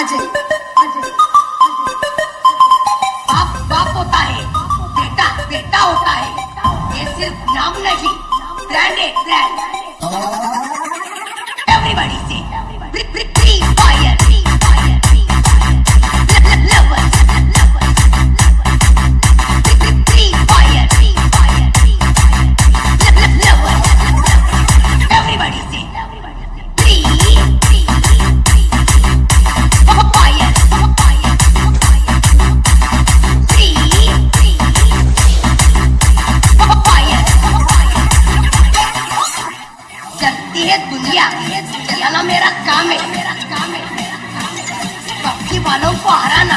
अजय बाप बाप होता है, बेटा बेटा होता है। ये सिर्फ नाम नहीं, ब्रांड है, ब्रांड। एवरीबॉडी से free fire, lovers, free fire, lovers. Everybody से फ्री फायर, चलती है दुनिया, चलाना मेरा काम है, मेरा काम है। पक्षी वालों को हराना